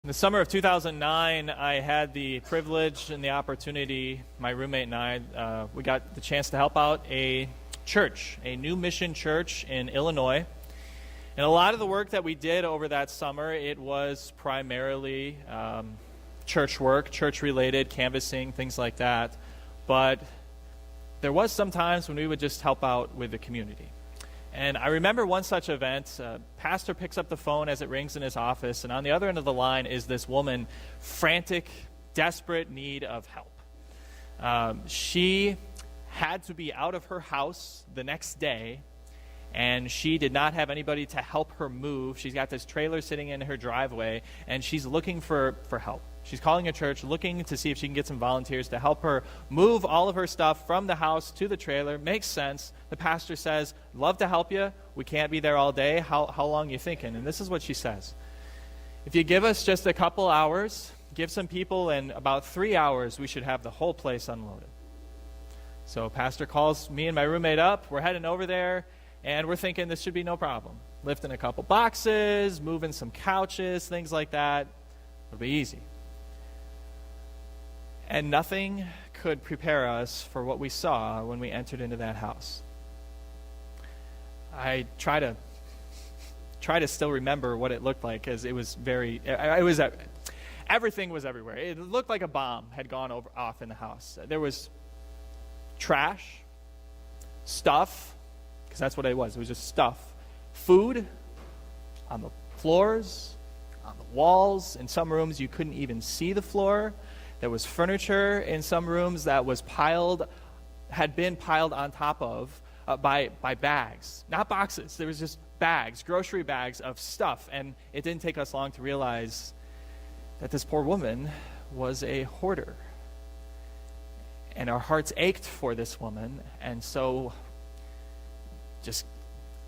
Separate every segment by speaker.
Speaker 1: In the summer of 2009, I had the privilege and the opportunity, my roommate and I, we got the chance to help out a church, a new mission church in Illinois. And a lot of the work that we did over that summer, it was primarily church work, church-related, canvassing, things like that. But there was some times when we would just help out with the community. And I remember one such event, pastor picks up the phone as it rings in his office, and on the other end of the line is this woman, frantic, desperate need of help. She had to be out of her house the next day, and she did not have anybody to help her move. She's got this trailer sitting in her driveway, and she's looking for help. She's calling a church, looking to see if she can get some volunteers to help her move all of her stuff from the house to the trailer. Makes sense. The pastor says, love to help you. We can't be there all day. How long are you thinking? And this is what she says. If you give us just a couple hours, give some people, in about 3 hours, we should have the whole place unloaded. So pastor calls me and my roommate up. We're heading over there, and we're thinking this should be no problem. Lifting a couple boxes, moving some couches, things like that. It'll be easy. And nothing could prepare us for what we saw when we entered into that house. I try to still remember what it looked like, because it was everything was everywhere. It looked like a bomb had gone off in the house. There was trash, stuff, because that's what it was. It was just stuff. Food on the floors, on the walls. In some rooms, you couldn't even see the floor. There was furniture in some rooms that had been piled on top of by bags, not boxes. There was just bags, grocery bags of stuff, and it didn't take us long to realize that this poor woman was a hoarder. And our hearts ached for this woman, and so just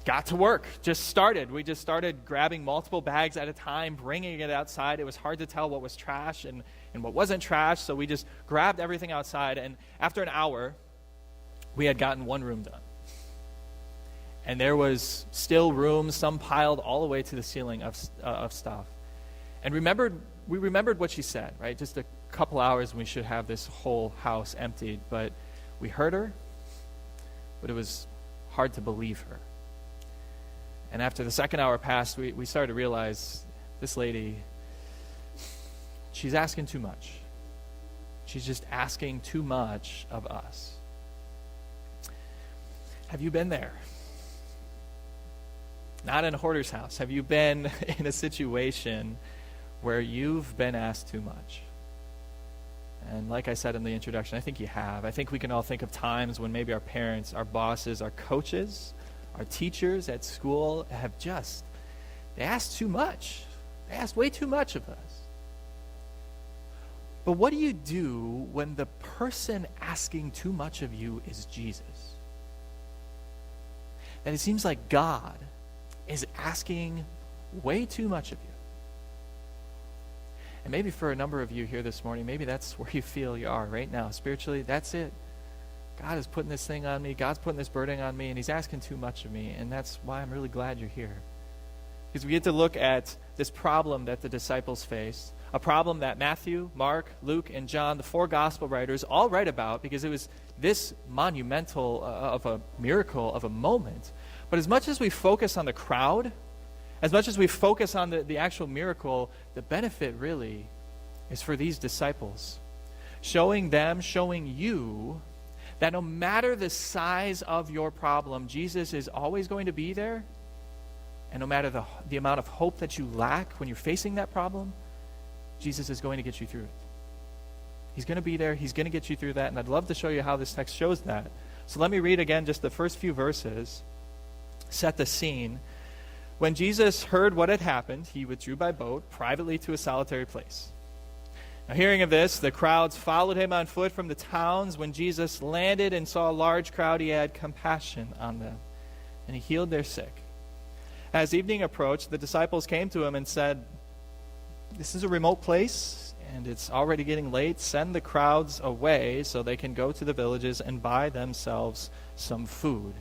Speaker 1: got to work, We just started grabbing multiple bags at a time, bringing it outside. It was hard to tell what was trash and what wasn't trash, so we just grabbed everything outside, and after an hour, we had gotten one room done. And there was still room, some piled all the way to the ceiling of stuff. And we remembered what she said, right? Just a couple hours and we should have this whole house emptied, but we heard her, but it was hard to believe her. And after the second hour passed, we started to realize this lady, she's asking too much. She's just asking too much of us. Have you been there? Not in a hoarder's house. Have you been in a situation where you've been asked too much? And like I said in the introduction, I think you have. I think we can all think of times when maybe our parents, our bosses, our coaches, our teachers at school they asked too much. They asked way too much of us. But what do you do when the person asking too much of you is Jesus? And it seems like God is asking way too much of you. And maybe for a number of you here this morning, maybe that's where you feel you are right now. Spiritually, that's it. God is putting this thing on me. God's putting this burden on me, and he's asking too much of me. And that's why I'm really glad you're here. Because we get to look at this problem that the disciples faced, a problem that Matthew, Mark, Luke, and John, the four gospel writers, all write about, because it was this monumental of a miracle, of a moment. But as much as we focus on the crowd, as much as we focus on the actual miracle, the benefit really is for these disciples. Showing you that no matter the size of your problem, Jesus is always going to be there. And no matter the amount of hope that you lack when you're facing that problem, Jesus is going to get you through it. He's going to be there. He's going to get you through that. And I'd love to show you how this text shows that. So let me read again just the first few verses, set the scene. When Jesus heard what had happened, he withdrew by boat privately to a solitary place. Now, hearing of this, the crowds followed him on foot from the towns. When Jesus landed and saw a large crowd, he had compassion on them, and he healed their sick. As evening approached, the disciples came to him and said, "This is a remote place, and it's already getting late. Send the crowds away so they can go to the villages and buy themselves some food."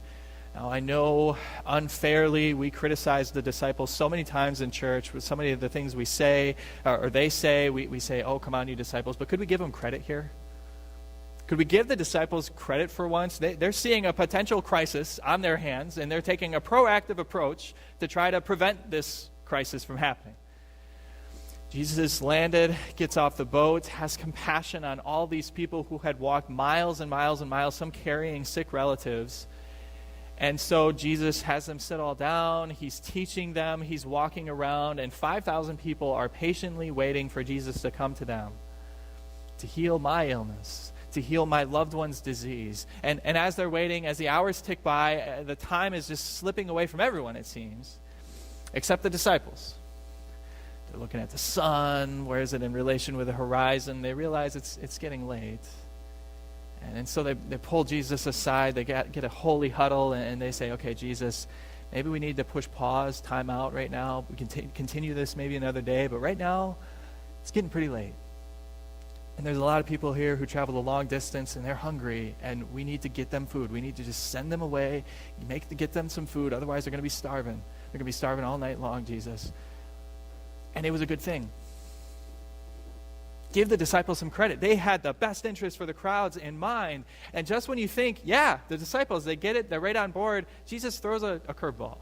Speaker 1: Now, I know unfairly we criticize the disciples so many times in church with so many of the things we say, or they say. We say, oh, come on, you disciples. But could we give them credit here? Could we give the disciples credit for once? They're seeing a potential crisis on their hands, and they're taking a proactive approach to try to prevent this crisis from happening. Jesus landed, gets off the boat, has compassion on all these people who had walked miles and miles and miles, some carrying sick relatives. And so Jesus has them sit all down. He's teaching them. He's walking around. And 5,000 people are patiently waiting for Jesus to come to them to heal my illness, to heal my loved one's disease. And as they're waiting, as the hours tick by, the time is just slipping away from everyone, it seems, except the disciples. They're looking at the sun. Where is it in relation with the horizon? They realize it's getting late. And so they pull Jesus aside. They get a holy huddle, and they say, okay, Jesus, maybe we need to push pause, time out right now. We can continue this maybe another day, but right now it's getting pretty late. And there's a lot of people here who traveled a long distance, and they're hungry, and we need to get them food. We need to just send them away, get them some food. Otherwise, they're going to be starving. They're going to be starving all night long, Jesus. And it was a good thing. Give the disciples some credit. They had the best interest for the crowds in mind. And just when you think, yeah, the disciples, they get it, they're right on board, Jesus throws a curveball,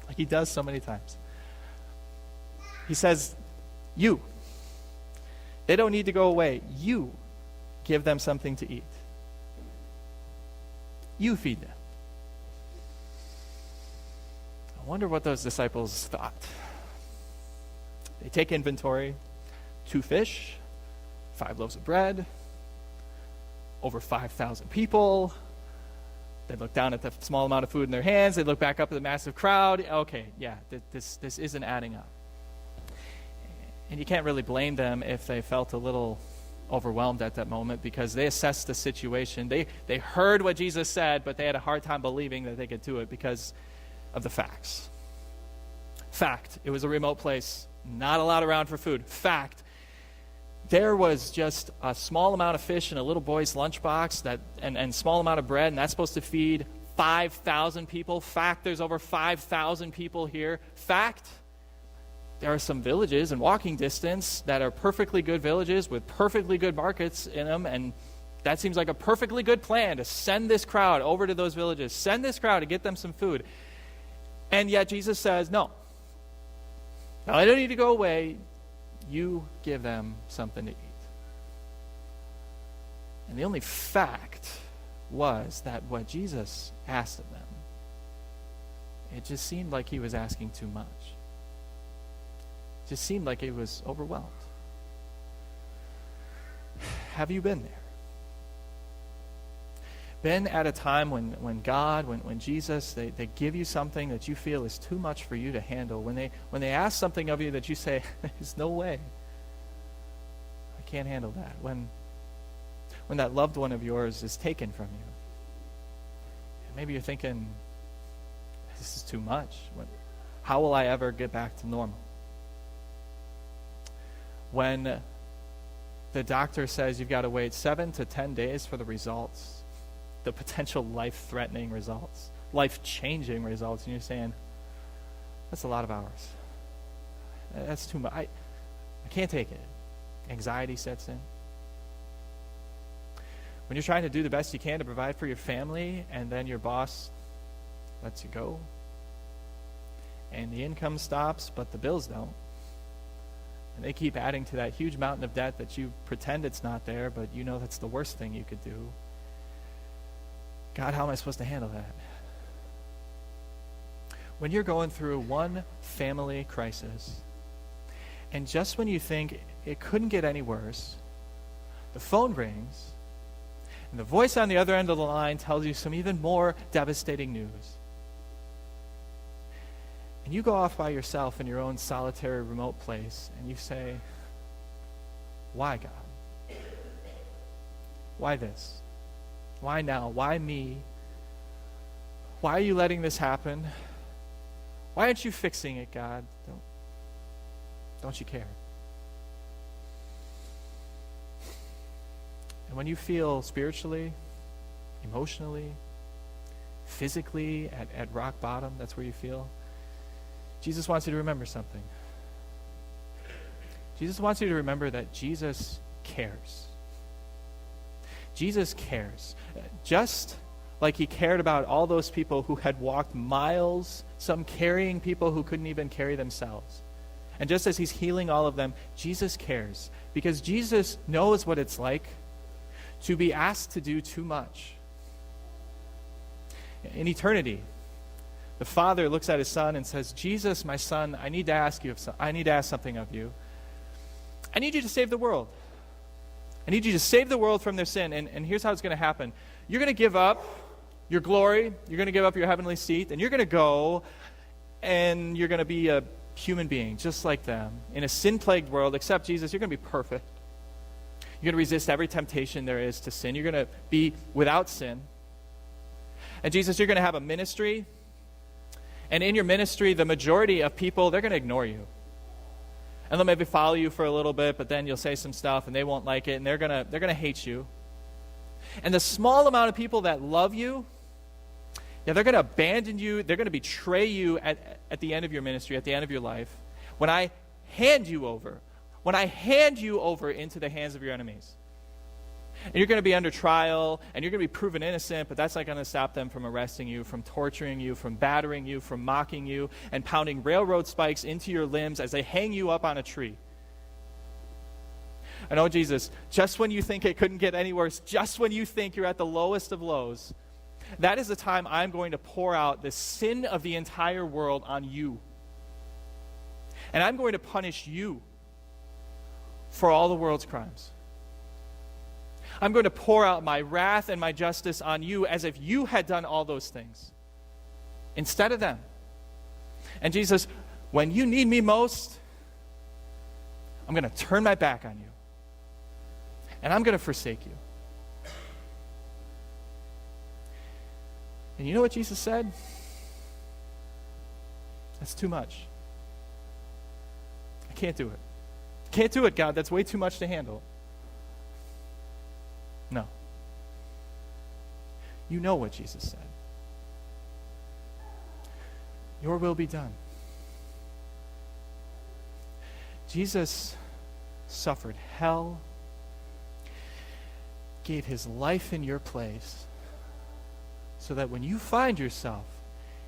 Speaker 1: like he does so many times. He says, you. They don't need to go away. You give them something to eat. You feed them. I wonder what those disciples thought. They take inventory. 2 fish, 5 loaves of bread, over 5,000 people. They look down at the small amount of food in their hands. They look back up at the massive crowd. Okay, yeah, this isn't adding up. And you can't really blame them if they felt a little overwhelmed at that moment, because they assessed the situation. They heard what Jesus said, but they had a hard time believing that they could do it because of the facts. Fact, it was a remote place, not a lot around for food. Fact, there was just a small amount of fish in a little boy's lunchbox and small amount of bread, and that's supposed to feed 5,000 people. Fact, there's over 5,000 people here. Fact, there are some villages in walking distance that are perfectly good villages with perfectly good markets in them, and that seems like a perfectly good plan to send this crowd over to those villages, send this crowd to get them some food. And yet Jesus says, no, they don't need to go away. You give them something to eat. And the only fact was that what Jesus asked of them, it just seemed like he was asking too much. It just seemed like he was overwhelmed. Have you been there? Been at a time when God, when Jesus, they give you something that you feel is too much for you to handle, when they ask something of you that you say, there's no way, I can't handle that, when that loved one of yours is taken from you, and maybe you're thinking, this is too much, how will I ever get back to normal? When the doctor says you've got to wait 7 to 10 days for the results, the potential life-threatening results, life-changing results, and you're saying, that's a lot of hours. That's too much. I can't take it. Anxiety sets in. When you're trying to do the best you can to provide for your family, and then your boss lets you go, and the income stops, but the bills don't, and they keep adding to that huge mountain of debt that you pretend it's not there, but you know that's the worst thing you could do. God, how am I supposed to handle that? When you're going through one family crisis, and just when you think it couldn't get any worse, the phone rings, and the voice on the other end of the line tells you some even more devastating news. And you go off by yourself in your own solitary remote place, and you say, why, God? Why this? Why now? Why me? Why are you letting this happen? Why aren't you fixing it, God? Don't you care? And when you feel spiritually, emotionally, physically at rock bottom, that's where you feel, Jesus wants you to remember something. Jesus wants you to remember that Jesus cares. Jesus cares. Just like he cared about all those people who had walked miles, some carrying people who couldn't even carry themselves. And just as he's healing all of them, Jesus cares. Because Jesus knows what it's like to be asked to do too much. In eternity, the Father looks at his Son and says, Jesus, my Son, I need to ask something of you. I need you to save the world. I need you to save the world from their sin. And here's how it's going to happen. You're going to give up your glory. You're going to give up your heavenly seat. And you're going to go and you're going to be a human being just like them in a sin-plagued world, except Jesus, you're going to be perfect. You're going to resist every temptation there is to sin. You're going to be without sin. And Jesus, you're going to have a ministry. And in your ministry, the majority of people, they're going to ignore you. And they'll maybe follow you for a little bit, but then you'll say some stuff and they won't like it, and they're gonna hate you. And the small amount of people that love you, yeah, they're going to abandon you. They're going to betray you at the end of your ministry, at the end of your life. When I hand you over into the hands of your enemies. And you're going to be under trial, and you're going to be proven innocent, but that's not going to stop them from arresting you, from torturing you, from battering you, from mocking you, and pounding railroad spikes into your limbs as they hang you up on a tree. And oh, Jesus, just when you think it couldn't get any worse, just when you think you're at the lowest of lows, that is the time I'm going to pour out the sin of the entire world on you. And I'm going to punish you for all the world's crimes. I'm going to pour out my wrath and my justice on you as if you had done all those things instead of them. And Jesus, when you need me most, I'm going to turn my back on you. And I'm going to forsake you. And you know what Jesus said? That's too much. I can't do it. Can't do it, God. That's way too much to handle. No. You know what Jesus said. Your will be done. Jesus suffered hell, gave his life in your place, so that when you find yourself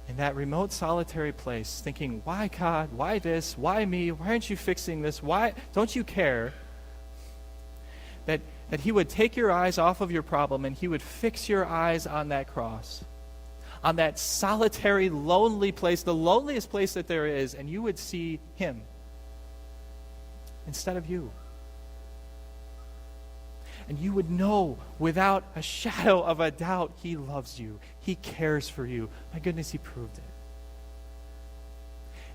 Speaker 1: in that remote, solitary place, thinking, why God, why this, why me, why aren't you fixing this, why don't you care, that he would take your eyes off of your problem and he would fix your eyes on that cross, on that solitary, lonely place, the loneliest place that there is, and you would see him instead of you. And you would know without a shadow of a doubt he loves you. He cares for you. My goodness, he proved it.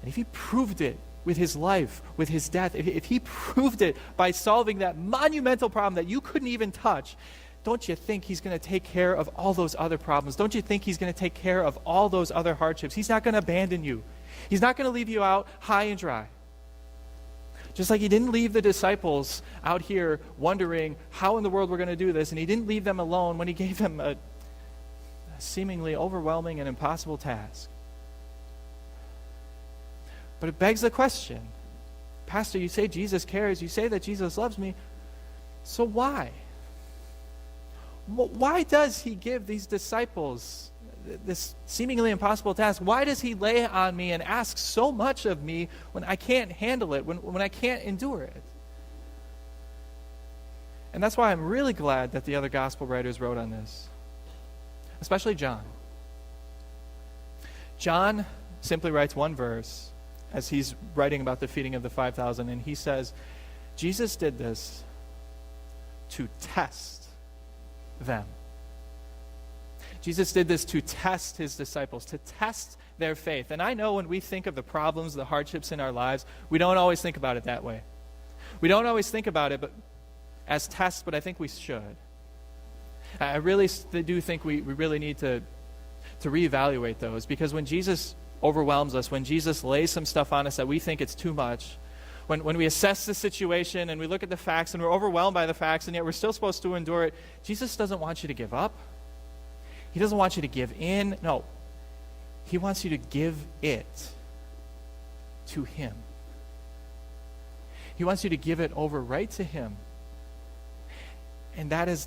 Speaker 1: And if he proved it with his life, with his death, if he proved it by solving that monumental problem that you couldn't even touch, don't you think he's going to take care of all those other problems? Don't you think he's going to take care of all those other hardships? He's not going to abandon you. He's not going to leave you out high and dry. Just like he didn't leave the disciples out here wondering how in the world we're going to do this, and he didn't leave them alone when he gave them a seemingly overwhelming and impossible task. But it begs the question, Pastor, you say Jesus cares, you say that Jesus loves me, so why? Why does he give these disciples this seemingly impossible task? Why does he lay on me and ask so much of me when I can't handle it, when I can't endure it? And that's why I'm really glad that the other gospel writers wrote on this, especially John. John simply writes one verse as he's writing about the feeding of the 5,000, and he says, Jesus did this to test them. Jesus did this to test his disciples, to test their faith. And I know when we think of the problems, the hardships in our lives, we don't always think about it that way. We don't always think about it as tests, but I think we should. I really do think we really need to reevaluate those, because when Jesus overwhelms us, when Jesus lays some stuff on us that we think it's too much, when we assess the situation and we look at the facts and we're overwhelmed by the facts and yet we're still supposed to endure it, Jesus doesn't want you to give up. He doesn't want you to give in. No. He wants you to give it to him. He wants you to give it over right to him. And that is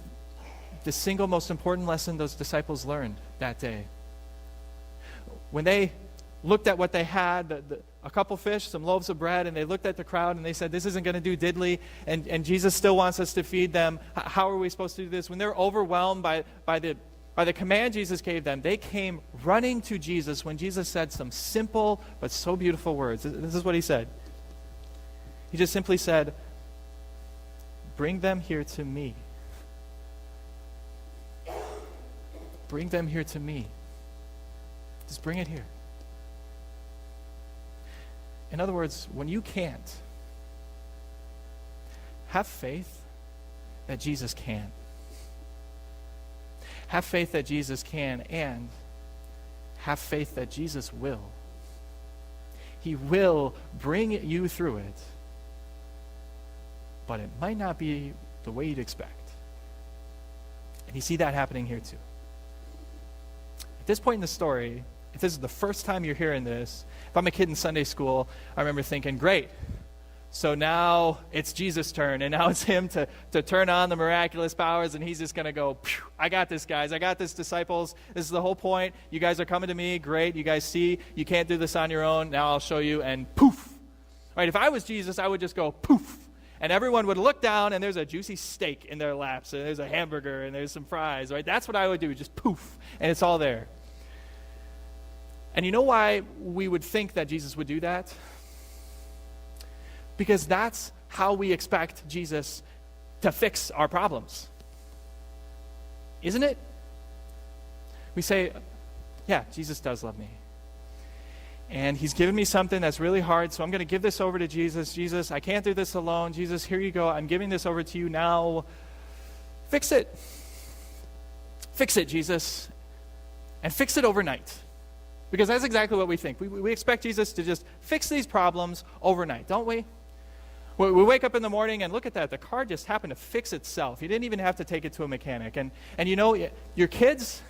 Speaker 1: the single most important lesson those disciples learned that day. When they looked at what they had, a couple fish, some loaves of bread, and they looked at the crowd and they said, this isn't going to do diddly, and Jesus still wants us to feed them. How are we supposed to do this? When they're overwhelmed by the command Jesus gave them, they came running to Jesus when Jesus said some simple but so beautiful words. This is what he said. He just simply said, bring them here to me. Bring them here to me. Just bring it here. In other words, when you can't, have faith that Jesus can. Have faith that Jesus can, and have faith that Jesus will. He will bring you through it, but it might not be the way you'd expect. And you see that happening here too. At this point in the story, if this is the first time you're hearing this, if I'm a kid in Sunday school, I remember thinking, great, so now it's Jesus' turn, and now it's him to turn on the miraculous powers, and he's just going to go, I got this, guys. I got this, disciples. This is the whole point. You guys are coming to me. Great. You guys see you can't do this on your own. Now I'll show you, and poof. Right? If I was Jesus, I would just go poof, and everyone would look down, and there's a juicy steak in their laps, and there's a hamburger, and there's some fries. Right? That's what I would do, just poof, and it's all there. And you know why we would think that Jesus would do that? Because that's how we expect Jesus to fix our problems. Isn't it? We say, yeah, Jesus does love me. And he's given me something that's really hard, so I'm going to give this over to Jesus. Jesus, I can't do this alone. Jesus, here you go. I'm giving this over to you now. Fix it. Fix it, Jesus. And fix it overnight. Because that's exactly what we think. We expect Jesus to just fix these problems overnight, don't we? We wake up in the morning and look at that. The car just happened to fix itself. You didn't even have to take it to a mechanic. And you know, your kids,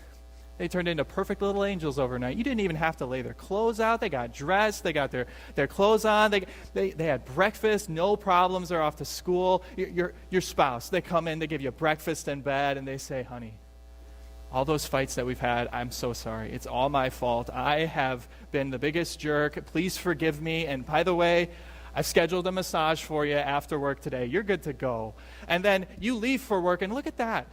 Speaker 1: they turned into perfect little angels overnight. You didn't even have to lay their clothes out. They got dressed. They got their clothes on. They had breakfast. No problems. They're off to school. Your spouse, they come in, they give you breakfast in bed, and they say, honey, all those fights that we've had, I'm so sorry. It's all my fault. I have been the biggest jerk. Please forgive me. And by the way, I've scheduled a massage for you after work today. You're good to go. And then you leave for work, and look at that.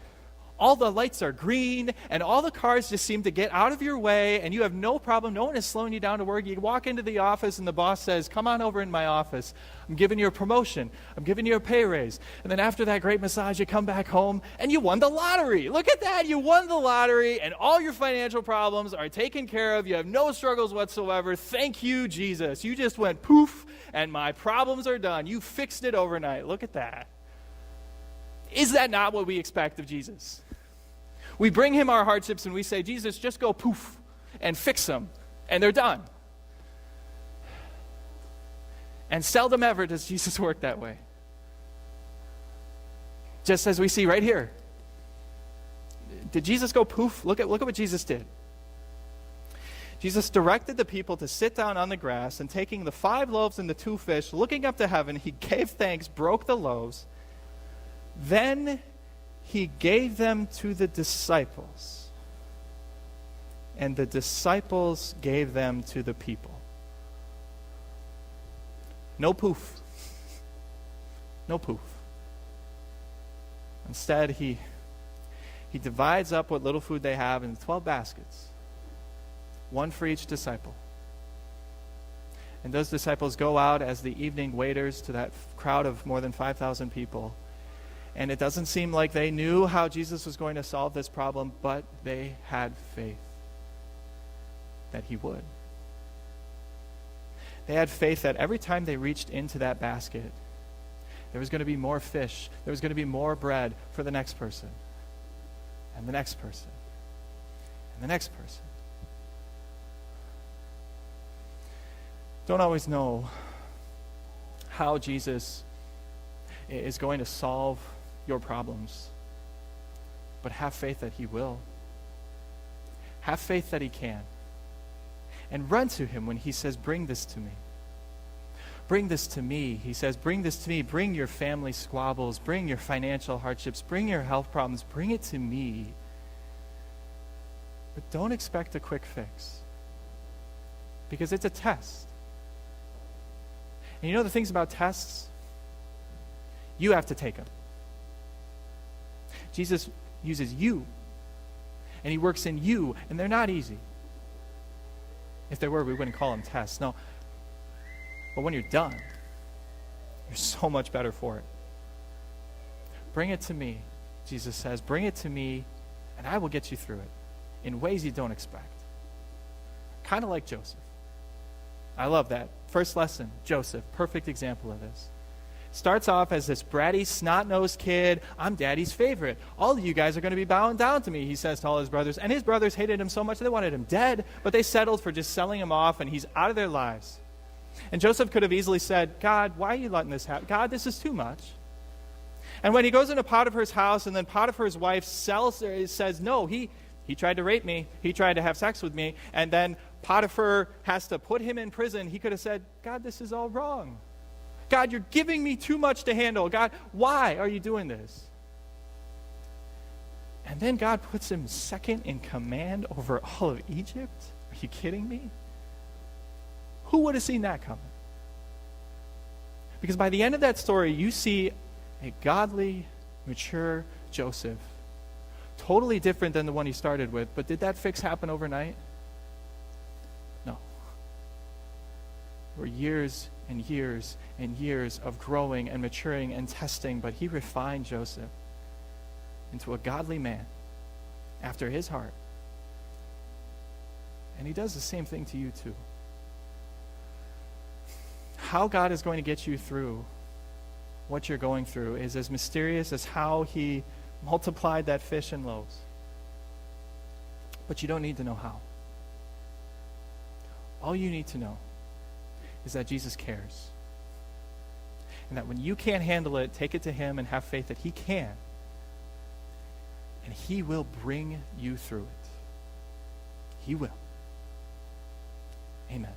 Speaker 1: All the lights are green, and all the cars just seem to get out of your way, and you have no problem. No one is slowing you down to work. You walk into the office, and the boss says, come on over in my office. I'm giving you a promotion. I'm giving you a pay raise. And then after that great massage, you come back home, and you won the lottery. Look at that. You won the lottery, and all your financial problems are taken care of. You have no struggles whatsoever. Thank you, Jesus. You just went poof, and my problems are done. You fixed it overnight. Look at that. Is that not what we expect of Jesus? We bring him our hardships and we say, Jesus, just go poof and fix them, and they're done. And seldom ever does Jesus work that way. Just as we see right here. Did Jesus go poof? Look at what Jesus did. Jesus directed the people to sit down on the grass, and taking the 5 loaves and the 2 fish, looking up to heaven, he gave thanks, broke the loaves. Then he gave them to the disciples, and the disciples gave them to the people. No poof. No poof. Instead, he divides up what little food they have into 12 baskets, one for each disciple. And those disciples go out as the evening waiters to that crowd of more than 5,000 people. And it doesn't seem like they knew how Jesus was going to solve this problem, but they had faith that he would. They had faith that every time they reached into that basket, there was going to be more fish, there was going to be more bread for the next person, and the next person, and the next person. Don't always know how Jesus is going to solve your problems, but have faith that he will. Have faith that he can. And run to him when he says, bring this to me. Bring this to me. He says, bring this to me. Bring your family squabbles. Bring your financial hardships. Bring your health problems. Bring it to me. But don't expect a quick fix, because it's a test. And you know the things about tests? You have to take them. Jesus uses you, and he works in you, and they're not easy. If they were, we wouldn't call them tests. No. But when you're done, you're so much better for it. Bring it to me, Jesus says. Bring it to me, and I will get you through it in ways you don't expect. Kind of like Joseph. I love that. First lesson, Joseph, perfect example of this. Starts off as this bratty, snot-nosed kid. I'm daddy's favorite. All of you guys are going to be bowing down to me, he says to all his brothers. And his brothers hated him so much they wanted him dead, but they settled for just selling him off, and he's out of their lives. And Joseph could have easily said, God, why are you letting this happen? God, this is too much. And when he goes into Potiphar's house, and then Potiphar's wife says, no, he tried to rape me. He tried to have sex with me. And then Potiphar has to put him in prison. He could have said, God, this is all wrong. God, you're giving me too much to handle. God, why are you doing this? And then God puts him second in command over all of Egypt? Are you kidding me? Who would have seen that coming? Because by the end of that story, you see a godly, mature Joseph. Totally different than the one he started with. But did that fix happen overnight? No. There were years and years and years of growing and maturing and testing, but he refined Joseph into a godly man after his heart. And he does the same thing to you too. How God is going to get you through what you're going through is as mysterious as how he multiplied that fish and loaves. But you don't need to know how. All you need to know is that Jesus cares. And that when you can't handle it, take it to him and have faith that he can. And he will bring you through it. He will. Amen.